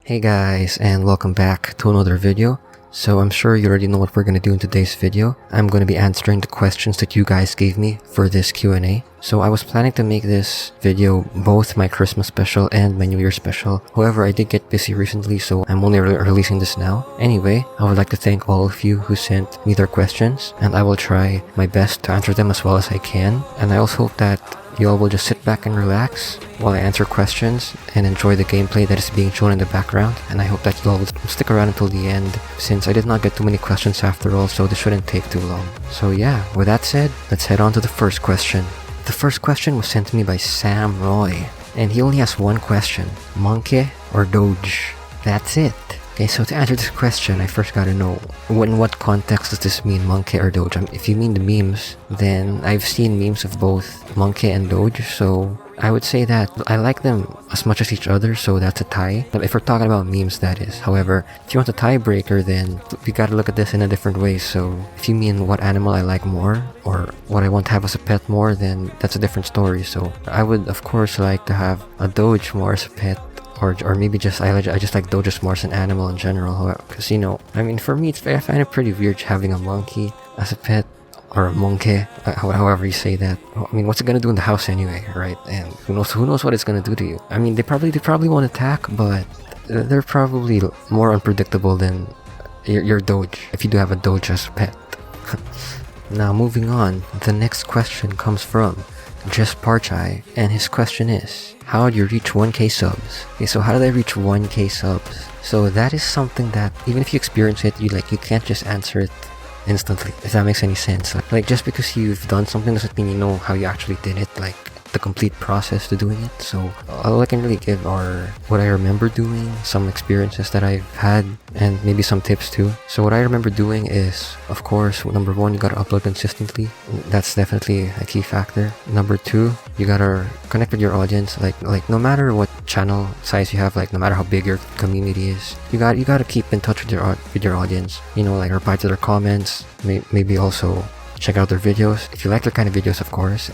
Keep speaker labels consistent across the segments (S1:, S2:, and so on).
S1: Hey guys, and welcome back to another video. So I'm sure you already know what we're going to do in today's video. I'm going to be answering the questions that you guys gave me for this Q&A. So I was planning to make this video both my Christmas special and my New Year special. However, I did get busy recently, so I'm only releasing this now. Anyway, I would like to thank all of you who sent me their questions, and I will try my best to answer them as well as I can. And I also hope that you all will just sit back and relax while I answer questions and enjoy the gameplay that is being shown in the background. And I hope that you all will stick around until the end, since I did not get too many questions after all, so this shouldn't take too long. So yeah, with that said, let's head on to the first question. The first question was sent to me by Sam Roy, and he only has one question: monkey or doge? That's it. Okay, so to answer this question, I first gotta know, in what context does this mean, monkey or doge? If you mean the memes, then I've seen memes of both monkey and doge, so I would say that I like them as much as each other, so that's a tie. If we're talking about memes, that is. However, if you want a tiebreaker, then we gotta look at this in a different way. So if you mean what animal I like more, or what I want to have as a pet more, then that's a different story. So I would, of course, like to have a doge more as a pet. Or maybe just I just like doges more as an animal in general, because for me I find it pretty weird having a monkey as a pet, or a monkey, however you say that. What's it gonna do in the house anyway, right? And who knows what it's gonna do to you. They probably won't attack, but they're probably more unpredictable than your doge, if you do have a doge as a pet. Now moving on, the next question comes from Just Parchai, and his question is, how do you reach 1k subs? Okay, so how did I reach 1k subs? So that is something that, even if you experience it, you can't just answer it instantly, if that makes any sense. Like just because you've done something doesn't mean you know how you actually did it, like the complete process to doing it. So all I can really give are what I remember doing, some experiences that I've had, and maybe some tips too. So what I remember doing is, of course, number one, you gotta upload consistently. That's definitely a key factor. Number two, you gotta connect with your audience. Like no matter what channel size you have, like no matter how big your community is, you gotta keep in touch with your audience. Like reply to their comments, maybe also check out their videos if you like their kind of videos, of course.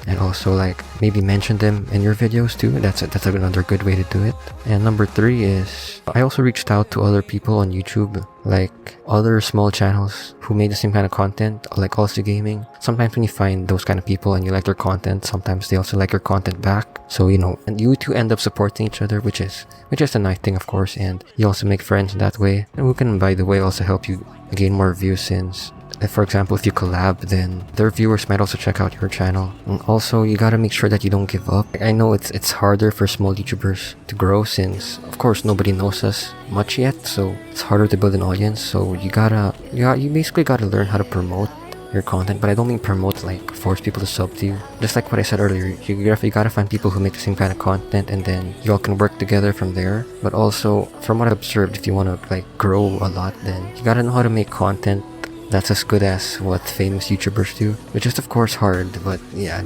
S1: And also maybe mention them in your videos too. That's another good way to do it. And number three is, I also reached out to other people on YouTube, like other small channels who made the same kind of content, like also gaming. Sometimes when you find those kind of people and you like their content, sometimes they also like your content back. So and you two end up supporting each other, which is a nice thing, of course. And you also make friends that way, and who can, by the way, also help you gain more views, since for example, if you collab, then their viewers might also check out your channel. And also, you gotta make sure that you don't give up. I know it's harder for small YouTubers to grow, since of course nobody knows us much yet, so it's harder to build an audience. So you basically gotta learn how to promote your content. But I don't mean promote like force people to sub to you. Just like what I said earlier, you gotta find people who make the same kind of content, and then you all can work together from there. But also, from what I've observed, if you want to grow a lot, then you gotta know how to make content that's as good as what famous YouTubers do, which is of course hard. But yeah,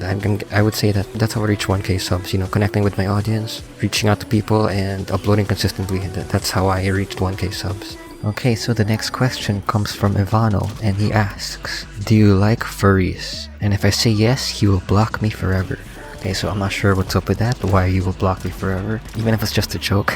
S1: I would say that's how I reach 1k subs, connecting with my audience, reaching out to people, and uploading consistently. That's how I reached 1k subs. Okay, so the next question comes from Ivano, and he asks, do you like furries? And if I say yes, he will block me forever. Okay, so I'm not sure what's up with that, why you will block me forever, even if it's just a joke.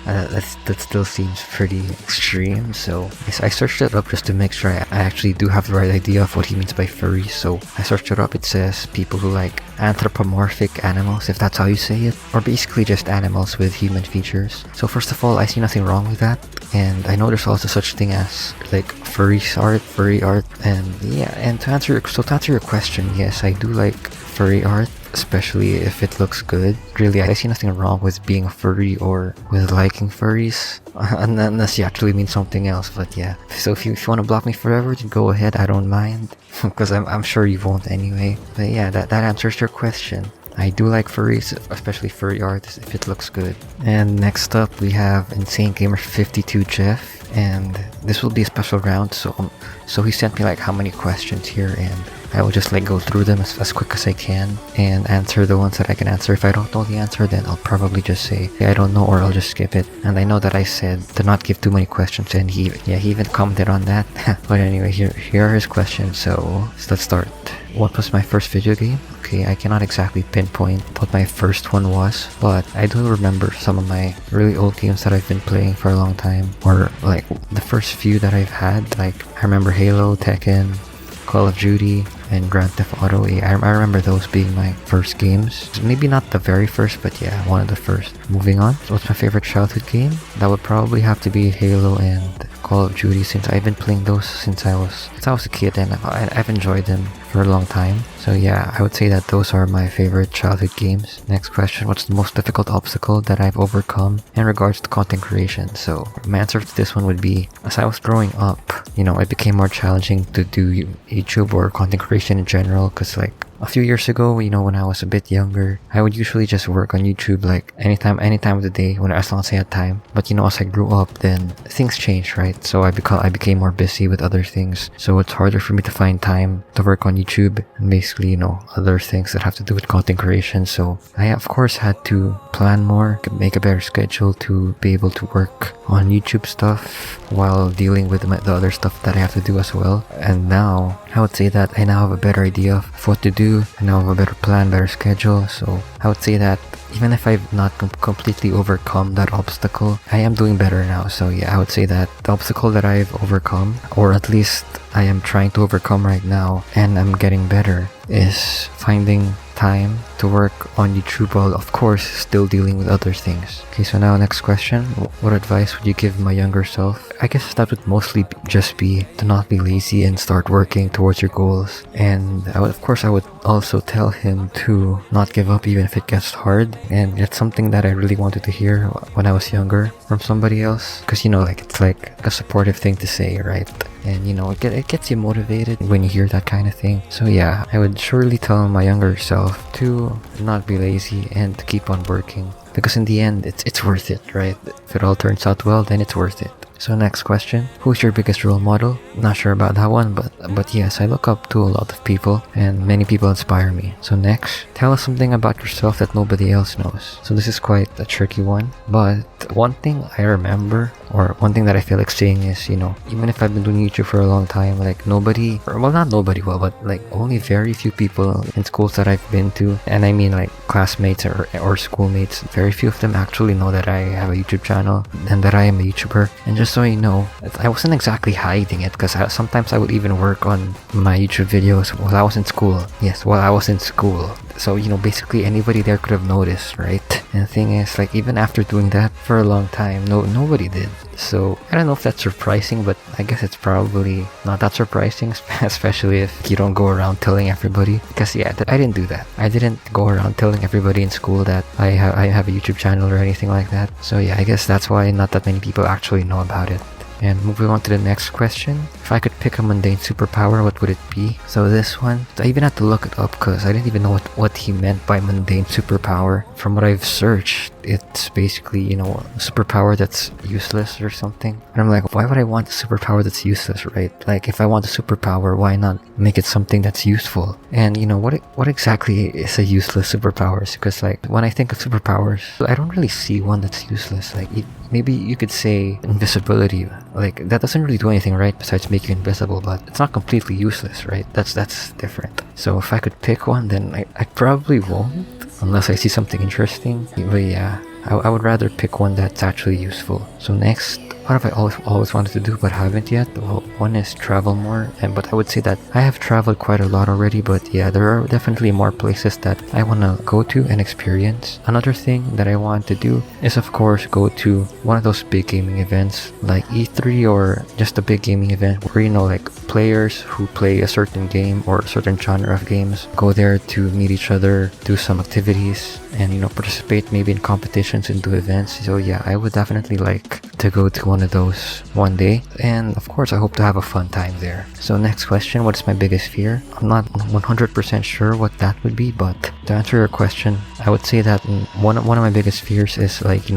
S1: That still seems pretty extreme. So I searched it up just to make sure I actually do have the right idea of what he means by furry. So I searched it up. It says people who like anthropomorphic animals, if that's how you say it, or basically just animals with human features. So first of all, I see nothing wrong with that, and I know there's also such thing as like furry art, and yeah. And to answer your question, yes, I do like furry art, especially if it looks good. Really, I see nothing wrong with being a furry or with liking furries, unless you actually mean something else. But yeah, so if you want to block me forever, then go ahead, I don't mind, because I'm sure you won't anyway. But yeah, that answers your question. I do like furries, especially furry art, if it looks good. And next up, we have Insane Gamer 52 Jeff, and this will be a special round. So he sent me how many questions here, and I will just like go through them as quick as I can and answer the ones that I can answer. If I don't know the answer, then I'll probably just say, yeah, I don't know, or I'll just skip it. And I know that I said to not give too many questions, and he even commented on that. But anyway, here are his questions. So let's start. What was my first video game? Okay, I cannot exactly pinpoint what my first one was, but I do remember some of my really old games that I've been playing for a long time, or like the first few that I've had. Like I remember Halo, Tekken, Call of Duty, and Grand Theft Auto. I remember those being my first games. Maybe not the very first, but yeah, one of the first. Moving on, so what's my favorite childhood game? That would probably have to be Halo and Call of Duty, since I've been playing those since I was a kid, and I've enjoyed them for a long time. So yeah, I would say that those are my favorite childhood games. Next question, what's the most difficult obstacle that I've overcome in regards to content creation? So my answer to this one would be, as I was growing up, it became more challenging to do YouTube or content creation in general, because like a few years ago, when I was a bit younger, I would usually just work on YouTube like any time of the day, as long as I had time. But as I grew up, then things changed, right? So I became more busy with other things. So it's harder for me to find time to work on YouTube and basically, other things that have to do with content creation. So I of course had to plan more, make a better schedule to be able to work on YouTube stuff while dealing with the other stuff that I have to do as well. And now I would say that I now have a better idea of what to do. I now have a better plan, better schedule. So I would say that even if I've not completely overcome that obstacle, I am doing better now. So yeah, I would say that the obstacle that I've overcome, or at least I am trying to overcome right now, and I'm getting better, is finding time to work on YouTube while of course still dealing with other things. Okay, so now next question. What advice would you give my younger self? I guess that would mostly just be to not be lazy and start working towards your goals. And I would also tell him to not give up even if it gets hard. And it's something that I really wanted to hear when I was younger from somebody else, because it's like a supportive thing to say, right? And it gets you motivated when you hear that kind of thing. So yeah, I would surely tell my younger self to not be lazy and to keep on working, because in the end it's worth it, right? If it all turns out well, then it's worth it. So next question, who's your biggest role model? Not sure about that one, but yes, I look up to a lot of people, and many people inspire me. So next, tell us something about yourself that nobody else knows. So this is quite a tricky one, but one thing I remember, or one thing that I feel like saying is, even if I've been doing YouTube for a long time, like only very few people in schools that I've been to, and I mean like classmates or schoolmates, very few of them actually know that I have a YouTube channel and that I am a YouTuber. And just so you know, I wasn't exactly hiding it, because sometimes I would even work on my YouTube videos while I was in school. Yes, while I was in school. So, basically anybody there could have noticed, right? And the thing is, like, even after doing that for a long time, nobody did. So, I don't know if that's surprising, but I guess it's probably not that surprising, especially if you don't go around telling everybody. Because, yeah, I didn't do that. I didn't go around telling everybody in school that I have a YouTube channel or anything like that. So, yeah, I guess that's why not that many people actually know about it. And moving on to the next question, if I could pick a mundane superpower, what would it be? So this one, I even had to look it up because I didn't even know what he meant by mundane superpower. From what I've searched, it's basically, a superpower that's useless or something. And I'm like, why would I want a superpower that's useless, right? Like, if I want a superpower, why not make it something that's useful? And, what exactly is a useless superpower? Because, like, when I think of superpowers, I don't really see one that's useless. Like, maybe you could say invisibility. Like, that doesn't really do anything, right, besides make you invisible, but it's not completely useless, right? That's different. So if I could pick one, then I probably won't, unless I see something interesting. But yeah, I would rather pick one that's actually useful. So next, what have I always wanted to do but haven't yet? Well, one is travel more, but I would say that I have traveled quite a lot already, but yeah, there are definitely more places that I want to go to and experience. Another thing that I want to do is, of course, go to one of those big gaming events like E3, or just a big gaming event where, like, players who play a certain game or a certain genre of games go there to meet each other, do some activities, and participate maybe in competitions and do events. So yeah, I would definitely like to go to one of those one day, and of course I hope to have a fun time there. So next question, what is my biggest fear? I'm not 100% sure what that would be, but to answer your question, I would say that one of my biggest fears is, like,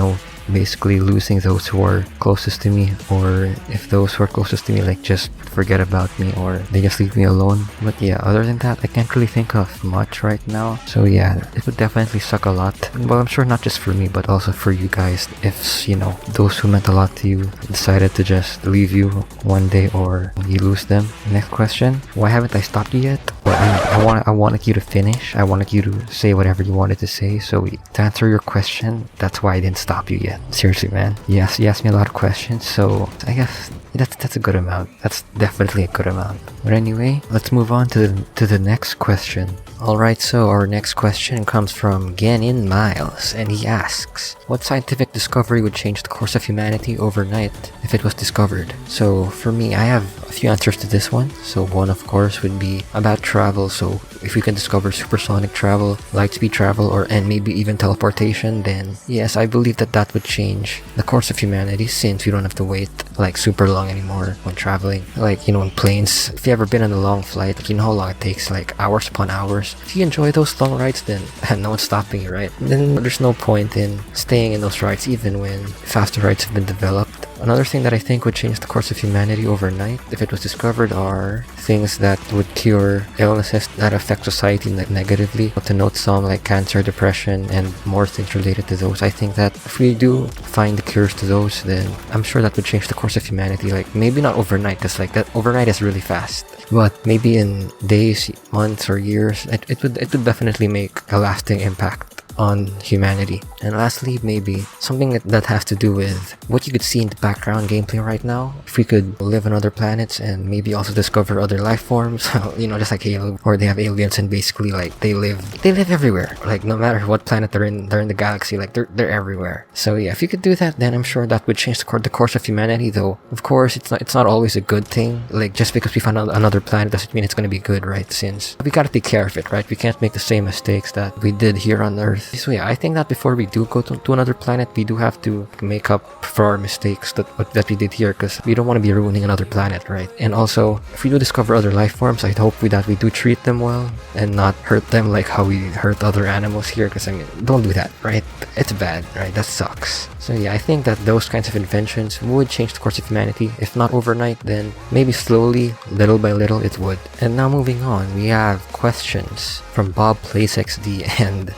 S1: basically losing those who are closest to me, or if those who are closest to me like just forget about me or they just leave me alone. But yeah, other than that, I can't really think of much right now. So yeah, it would definitely suck a lot. Well, I'm sure not just for me, but also for you guys, if, you know, those who meant a lot to you decided to just leave you one day or you lose them. Next question, why haven't I stopped you yet? Well, I wanted you to finish. I wanted you to say whatever you wanted to say. So to answer your question, that's why I didn't stop you yet. Seriously, man. Yes, you asked me a lot of questions, so I guess that's a good amount. That's definitely a good amount. But anyway, let's move on to the next question. Alright, so our next question comes from Genin Miles, and he asks, what scientific discovery would change the course of humanity overnight if it was discovered? So for me, I have a few answers to this one. So one, of course, would be about travel. So if we can discover supersonic travel, light speed travel, and maybe even teleportation, then yes, I believe that would change the course of humanity, since we don't have to wait like super long anymore when traveling. Like, you know, in planes, if you ever been on a long flight, like, you know how long it takes, like hours upon hours. If you enjoy those long rides, then no one's stopping you, right? Then there's no point in staying in those rides even when faster rides have been developed. Another thing that I think would change the course of humanity overnight, if it was discovered, are things that would cure illnesses that affect society negatively. To note some, like cancer, depression, and more things related to those. I think that if we do find the cures to those, then I'm sure that would change the course of humanity. Like, maybe not overnight, because like that overnight is really fast. But maybe in days, months, or years, it would definitely make a lasting impact on humanity. And lastly, maybe something that has to do with what you could see in the background gameplay right now. If we could live on other planets and maybe also discover other life forms, you know, just like Halo, or they have aliens and basically like they live everywhere. Like, no matter what planet they're in the galaxy, like they're everywhere. So yeah, if you could do that, then I'm sure that would change the course of humanity. Though of course it's not always a good thing. Like, just because we found another planet doesn't mean it's going to be good, right? Since we gotta take care of it, right? We can't make the same mistakes that we did here on Earth. So yeah, I think that before we do go to another planet, we do have to make up for our mistakes that we did here, because we don't want to be ruining another planet, right? And also, if we do discover other life forms, I'd hope that we do treat them well and not hurt them like how we hurt other animals here, because I mean, don't do that, right? It's bad, right? That sucks. So yeah, I think that those kinds of inventions would change the course of humanity. If not overnight, then maybe slowly, little by little, it would. And now moving on, we have questions from Bob Plays XD, and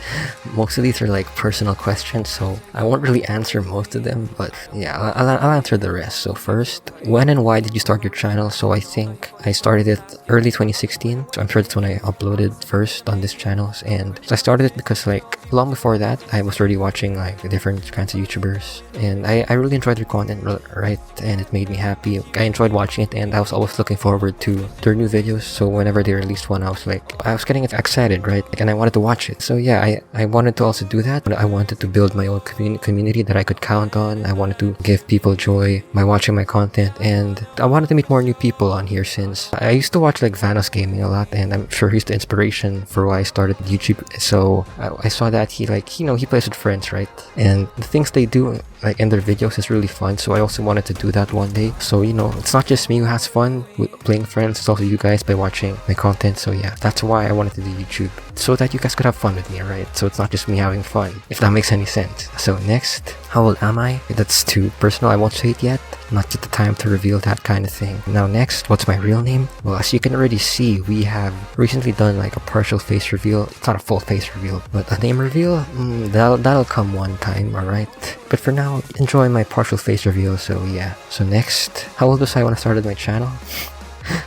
S1: most of these are like personal questions, so I won't really answer most of them, but yeah, I'll answer the rest. So first, when and why did you start your channel? So I think I started it early 2016, so I'm sure that's when I uploaded first on this channels. And I started it because like long before that, I was already watching like different kinds of YouTubers, and I really enjoyed their content, right? And it made me happy. I enjoyed watching it, and I was always looking forward to their new videos. So whenever they released one, I was getting excited, right? And I wanted to watch it. So yeah, I wanted to also do that. I wanted to build my own community that I could count on. I wanted to give people joy by watching my content, and I wanted to meet more new people on here, since I used to watch like Vanos Gaming a lot, and I'm sure he's the inspiration for why I started YouTube. So I saw that he plays with friends, right? And the things they do like in their videos is really fun. So I also wanted to do that one day. So, you know, it's not just me who has fun with playing friends, it's also you guys by watching my content. So yeah, that's why I wanted to do YouTube, so that you guys could have fun with me, right? So it's not just me having fun, if that makes any sense. So next, how old am I? That's too personal, I won't say it yet. Not yet the time to reveal that kind of thing. Now next, what's my real name? Well, as you can already see, we have recently done like a partial face reveal. It's not a full face reveal, but a name reveal, that'll come one time, alright? But for now, enjoy my partial face reveal. So yeah. So next, how old was I when I started my channel?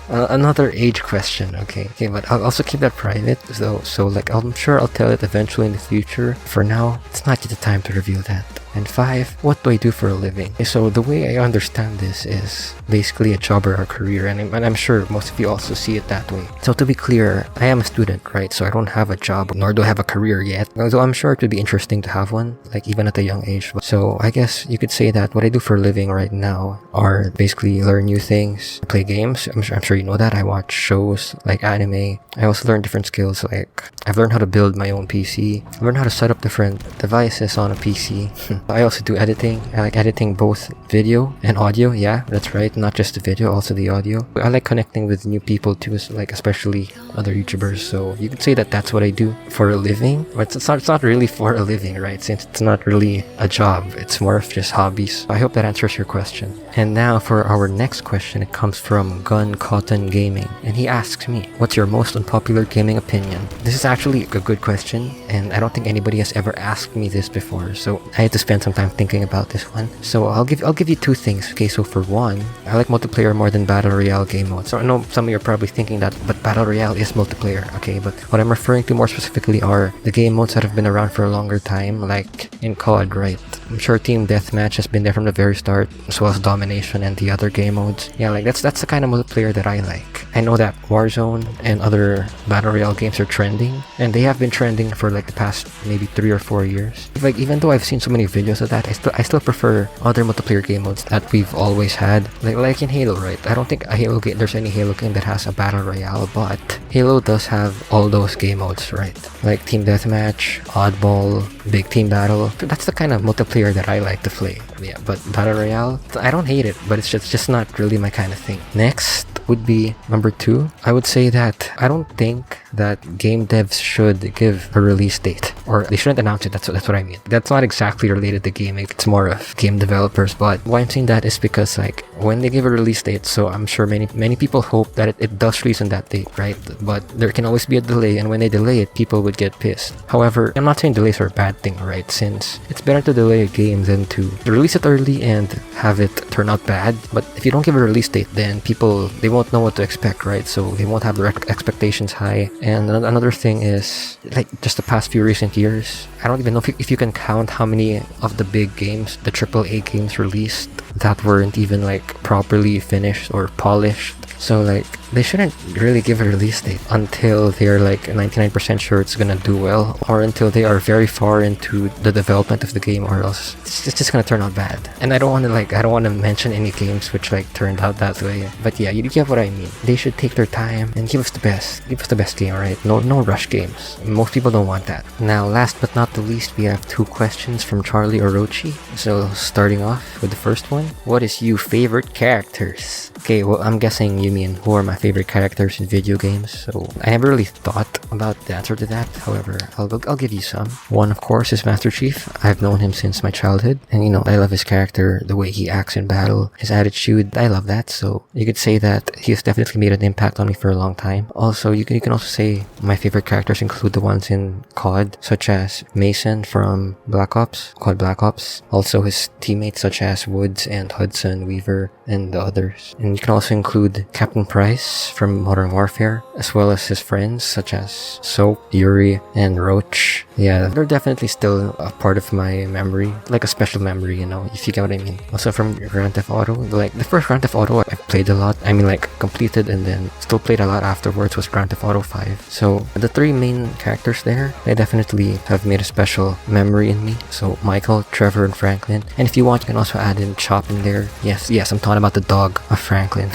S1: Another age question, okay, but I'll also keep that private, so like I'm sure I'll tell it eventually in the future. For now, it's not yet the time to reveal that. And 5, what do I do for a living? So the way I understand this is basically a job or a career, and I'm sure most of you also see it that way. So to be clear, I am a student, right? So I don't have a job, nor do I have a career yet, although I'm sure it would be interesting to have one, like even at a young age. So I guess you could say that what I do for a living right now are basically learn new things, play games. I'm sure you know that. I watch shows like anime. I also learn different skills, like I've learned how to build my own PC. I've learned how to set up different devices on a PC. I also do editing. I like editing both video and audio. Yeah, that's right. Not just the video, also the audio. I like connecting with new people too, like especially other YouTubers. So you could say that that's what I do for a living. But it's not really for a living, right? Since it's not really a job. It's more of just hobbies. I hope that answers your question. And now for our next question, it comes from Gun Cotton Gaming. And he asks me, what's your most unpopular gaming opinion? This is actually a good question, and I don't think anybody has ever asked me this before, so I had to spend some time thinking about this one. So I'll give you two things. Okay, so for one, I like multiplayer more than battle royale game modes. So I know some of you are probably thinking that, but battle royale is multiplayer. Okay, but what I'm referring to more specifically are the game modes that have been around for a longer time, like in COD, right? I'm sure Team Deathmatch has been there from the very start, as well as Domination and the other game modes. Yeah, like that's the kind of multiplayer that I like. I know that Warzone and other battle royale games are trending, and they have been trending for like the past maybe 3 or 4 years. Like even though I've seen so many videos of that, I still prefer other multiplayer game modes that we've always had. Like in Halo, right? I don't think there's any Halo game that has a battle royale, but Halo does have all those game modes, right? Like Team Deathmatch, Oddball, Big Team Battle. That's the kind of multiplayer that I like to play. Yeah, but battle royale, I don't hate it, but it's just not really my kind of thing. Next would be number 2. I would say that I don't think that game devs should give a release date, or they shouldn't announce it. That's what I mean. That's not exactly related to gaming. It's more of game developers. But why I'm saying that is because like when they give a release date, so I'm sure many people hope that it does release on that date, right? But there can always be a delay, and when they delay it, people would get pissed. However, I'm not saying delays are a bad thing, right? Since it's better to delay a game than to release it early and have it turn out bad. But if you don't give a release date, then people, they won't know what to expect, right? So they won't have their expectations high. And another thing is, like, just the past few recent years, I don't even know if you can count how many of the big games, the AAA games released that weren't even like properly finished or polished. So like they shouldn't really give a release date until they're like 99% sure it's gonna do well, or until they are very far into the development of the game, or else it's just gonna turn out bad. And I don't want to mention any games which like turned out that way, but yeah, you get what I mean. They should take their time and give us the best game, right? No rush games. Most people don't want that. Now, last but not the least, we have 2 questions from Charlie Orochi. So starting off with the first one, what is your favorite characters? Okay, well, I'm guessing you mean who are my favorite characters in video games. So I never really thought about the answer to that. However, I'll give you some. One, of course, is Master Chief. I've known him since my childhood, and I love his character, the way he acts in battle, his attitude. I love that. So you could say that he has definitely made an impact on me for a long time. Also, you can also say my favorite characters include the ones in COD, such as Mason from COD Black Ops. Also his teammates such as Woods and Hudson, Weaver, and the others. And you can also include Captain Price from Modern Warfare, as well as his friends such as Soap, Yuri, and Roach. Yeah, they're definitely still a part of my memory, like a special memory, if you get what I mean. Also from Grand Theft Auto, like the first Grand Theft Auto I played a lot. I mean, like completed and then still played a lot afterwards was Grand Theft Auto 5. So the 3 main characters there, they definitely have made a special memory in me. So Michael, Trevor, and Franklin. And if you want, you can also add in Chop in there. Yes, I'm talking about the dog of Franklin.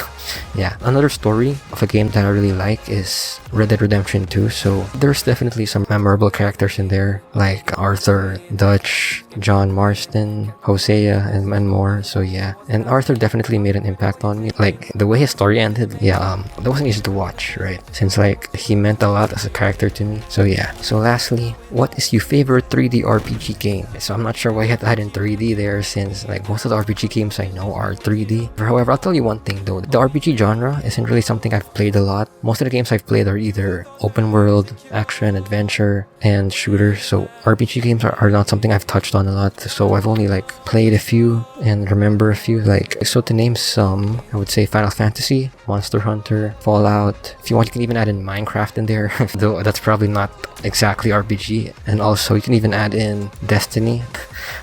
S1: Yeah, another story of a game that I really like is Red Dead Redemption 2. So there's definitely some memorable characters in there, like Arthur, Dutch, John Marston, Hosea, and more. So yeah, and Arthur definitely made an impact on me. Like the way his story ended, that wasn't easy to watch, right? Since like he meant a lot as a character to me. So yeah. So lastly, what is your favorite 3D RPG game? So I'm not sure why I had to add in 3D there, since like most of the RPG games I know are 3D. However, I'll tell you one thing though, the RPG genre isn't really something I've played a lot. Most of the games I've played are either open world, action, adventure, and shooters. So RPG games are not something I've touched on a lot. So I've only like played a few and remember a few. Like, so to name some, I would say Final Fantasy, Monster Hunter, Fallout. If you want, you can even add in Minecraft in there, though that's probably not exactly RPG. And also you can even add in Destiny,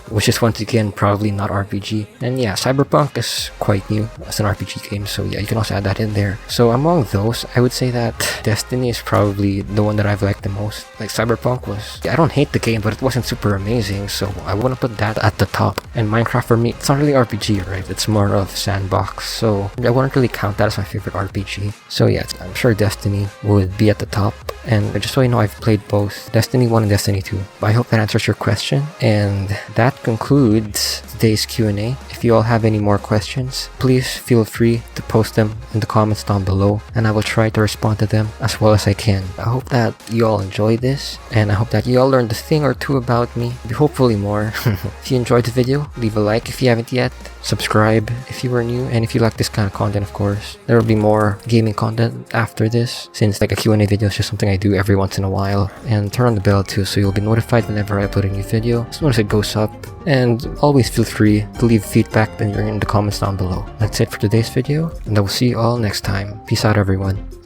S1: which is once again probably not RPG. And yeah, Cyberpunk is quite new as an RPG game, so yeah, you can also add that in there. So among those, I would say that Destiny is probably the one that I've liked the most. Like Cyberpunk I don't hate the game, but it wasn't super amazing, so I wouldn't put that at the top. And Minecraft for me, it's not really RPG, right? It's more of sandbox, so I wouldn't really count that as my favorite RPG. So yeah, I'm sure Destiny would be at the top. And just so you know, I've played both Destiny 1 and Destiny 2. But I hope that answers your question. And that concludes today's Q&A. If you all have any more questions, please feel free to post them in the comments down below, and I will try to respond to them as well as I can. I hope that you all enjoyed this, and I hope that you all learned a thing or two about me, hopefully more. If you enjoyed the video, leave a like if you haven't yet, subscribe if you were new, and if you like this kind of content, of course. There will be more gaming content after this, since like a Q&A video is just something I do every once in a while. And turn on the bell too, so you'll be notified whenever I upload a new video, as soon as it goes up. And always feel free to leave feedback in the comments down below. That's it for today's video, and I will see you all next time. Peace out, everyone.